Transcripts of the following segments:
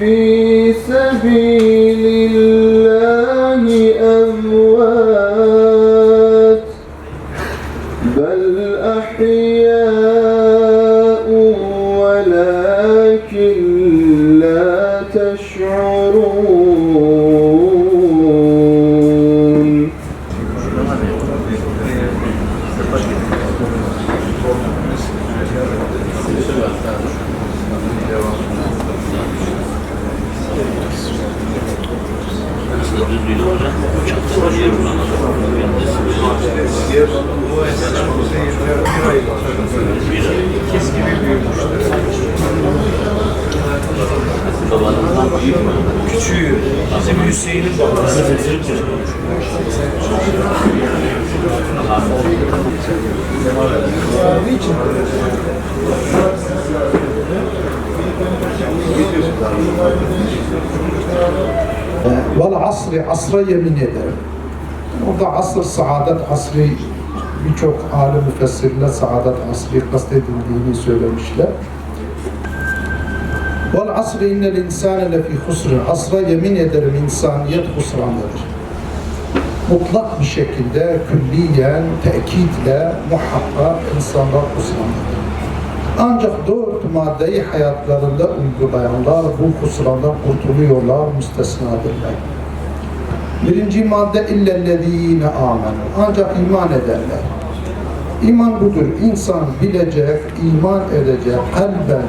في سبيل الله أموات بل أحياء ولكن لا تشعرون. Küçüğü, bizim Hüseyin'in babası. Vel asri, asra yemin ederim. Orada asr, saadet asri, birçok alim müfessirler saadet asri kastedildiğini söylemişler. Vel asri innel insane lefî husrin. Asra yemin ederim insaniyet husrandadır. Mutlak bir şekilde, külliyen, tekitle, muhakkak insanlar husrandadır. Ancak dört maddeyi hayatlarında uygulayanlar bu husrandan kurtuluyorlar, müstesnadırlar. Birinci madde illellezîne âmenû. Ancak iman ederler. İman budur. İnsan bilecek, iman edecek, kalben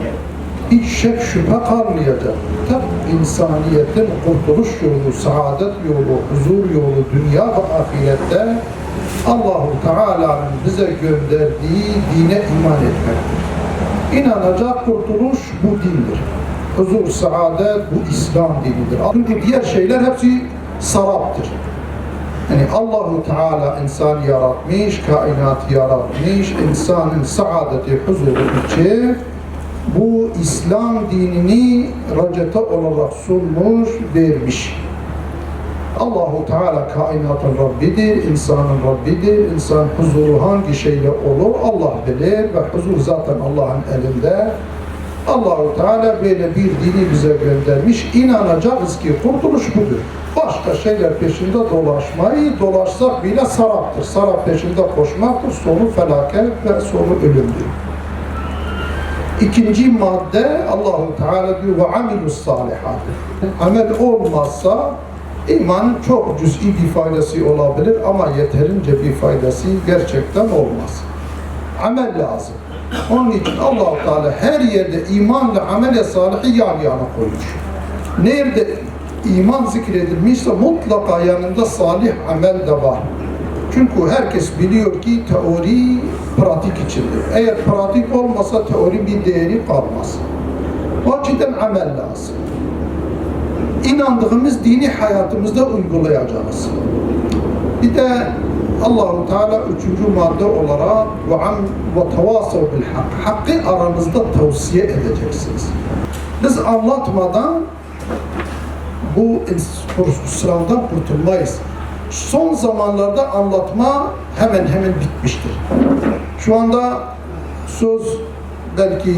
hiç şek şüphe kalmayacak. Tek insaniyetin kurtuluş yolu, saadet yolu, huzur yolu, dünya ve ahirette Allah-u Teala'nın bize gönderdiği dine iman etmektir. İnanacak kurtuluş bu dindir. Huzur, saadet bu İslam dinidir. Çünkü diğer şeyler hepsi saraptır. Yani Allah-u Teala insanı yaratmış, kainatı yaratmış, insanın saadeti, huzuru için bu İslam dinini reçete olarak sunmuş, vermiş. Allah-u Teala kainatın Rabbidir, insanın Rabbidir. İnsan huzuru hangi şeyle olur Allah bilir ve huzur zaten Allah'ın elinde. Allah-u Teala böyle bir dini bize göndermiş. İnanacağız ki kurtuluş budur. Başka şeyler peşinde dolaşsak bile saraptır. Sarap peşinde koşmaktır. Sonu felaket ve sonu ölümdür. İkinci madde Allah-u Teala diyor ve amilus salihat. Amel olmazsa İmanın çok cüz'i bir faydası olabilir ama yeterince bir faydası gerçekten olmaz. Amel lazım. Onun için Allah-u Teala her yerde imanla amel-i salihi yan yana koymuş. Nerede iman zikredilmişse mutlaka yanında salih amel de var. Çünkü herkes biliyor ki teori pratik içindir. Eğer pratik olmasa teori bir değeri kalmaz. O açıdan amel lazım. İnandığımız dini hayatımızda uygulayacağız. Bir de Allah-u Teala üçüncü madde olarak ve tevasav bil hak. Hakkı aranızda tavsiye edeceksiniz. Biz anlatmadan bu husrandan kurtulmayız. Son zamanlarda anlatma hemen bitmiştir. Şu anda söz belki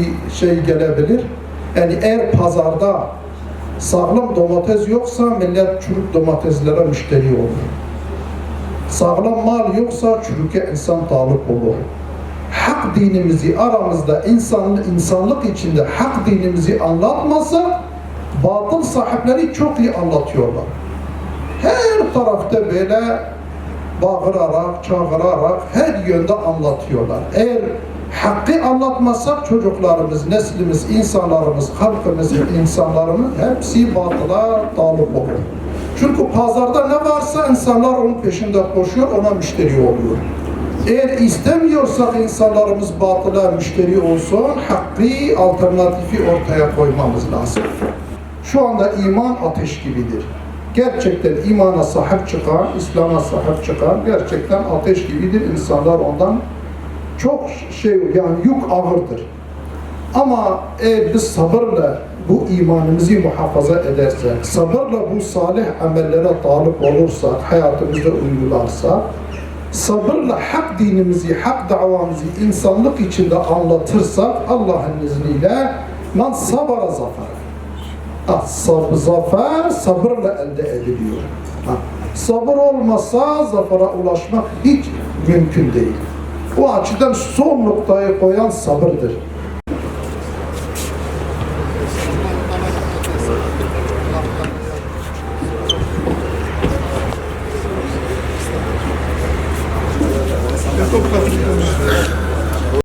gelebilir. Yani eğer pazarda sağlam domates yoksa millet çürük domateslere müşteri olur. Sağlam mal yoksa çürüke insan talip olur. Hak dinimizi aramızda insanlık içinde hak dinimizi anlatmasa batıl sahipleri çok iyi anlatıyorlar. Her tarafta böyle bağırarak, çağırarak her yönde anlatıyorlar. Eğer hakkı anlatmazsak çocuklarımız, neslimiz, insanlarımız, halkımız, insanlarımız hepsi batıla talip olur. Çünkü pazarda ne varsa insanlar onun peşinde koşuyor, ona müşteri oluyor. Eğer istemiyorsak insanlarımız batıla müşteri olsun, hakkı, alternatifi ortaya koymamız lazım. Şu anda iman ateş gibidir. Gerçekten imana sahip çıkan, İslam'a sahip çıkan gerçekten ateş gibidir. İnsanlar ondan çok yük ağırdır. Ama eğer biz sabırla bu imanımızı muhafaza edersek, sabırla bu salih amellere talip olursak, hayatımızda uygularsak, sabırla hak dinimizi, hak davamızı insanlık içinde anlatırsak Allah'ın izniyle man sabara zafer. Zafer sabırla elde ediliyor. Sabır olmasa zafere ulaşmak hiç mümkün değil. O açıdan son noktayı koyan sabırdır.